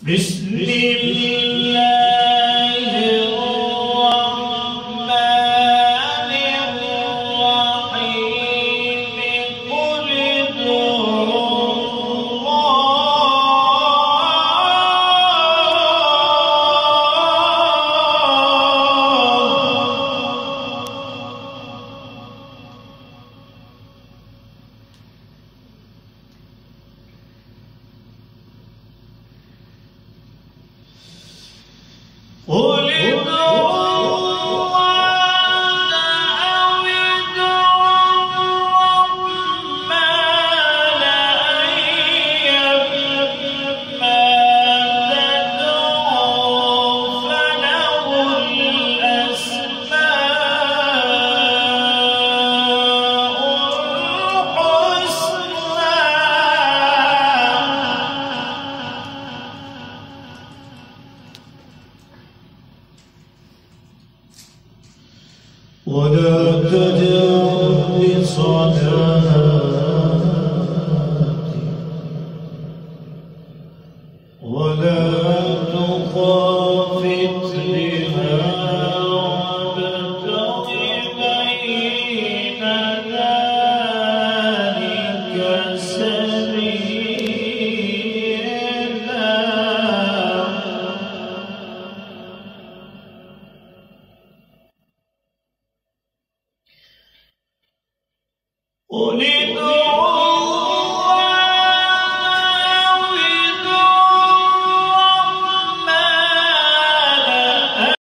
بسم الله الرحمن الرحيم قل ادعوا قل ادعوا الله أو ادعوا الرحمن أيما تدعوا فله الأسماء الحسنى ولا تجهر بصلاتك ولا تخافت بها وابتغ بين ذلك سبيلا قل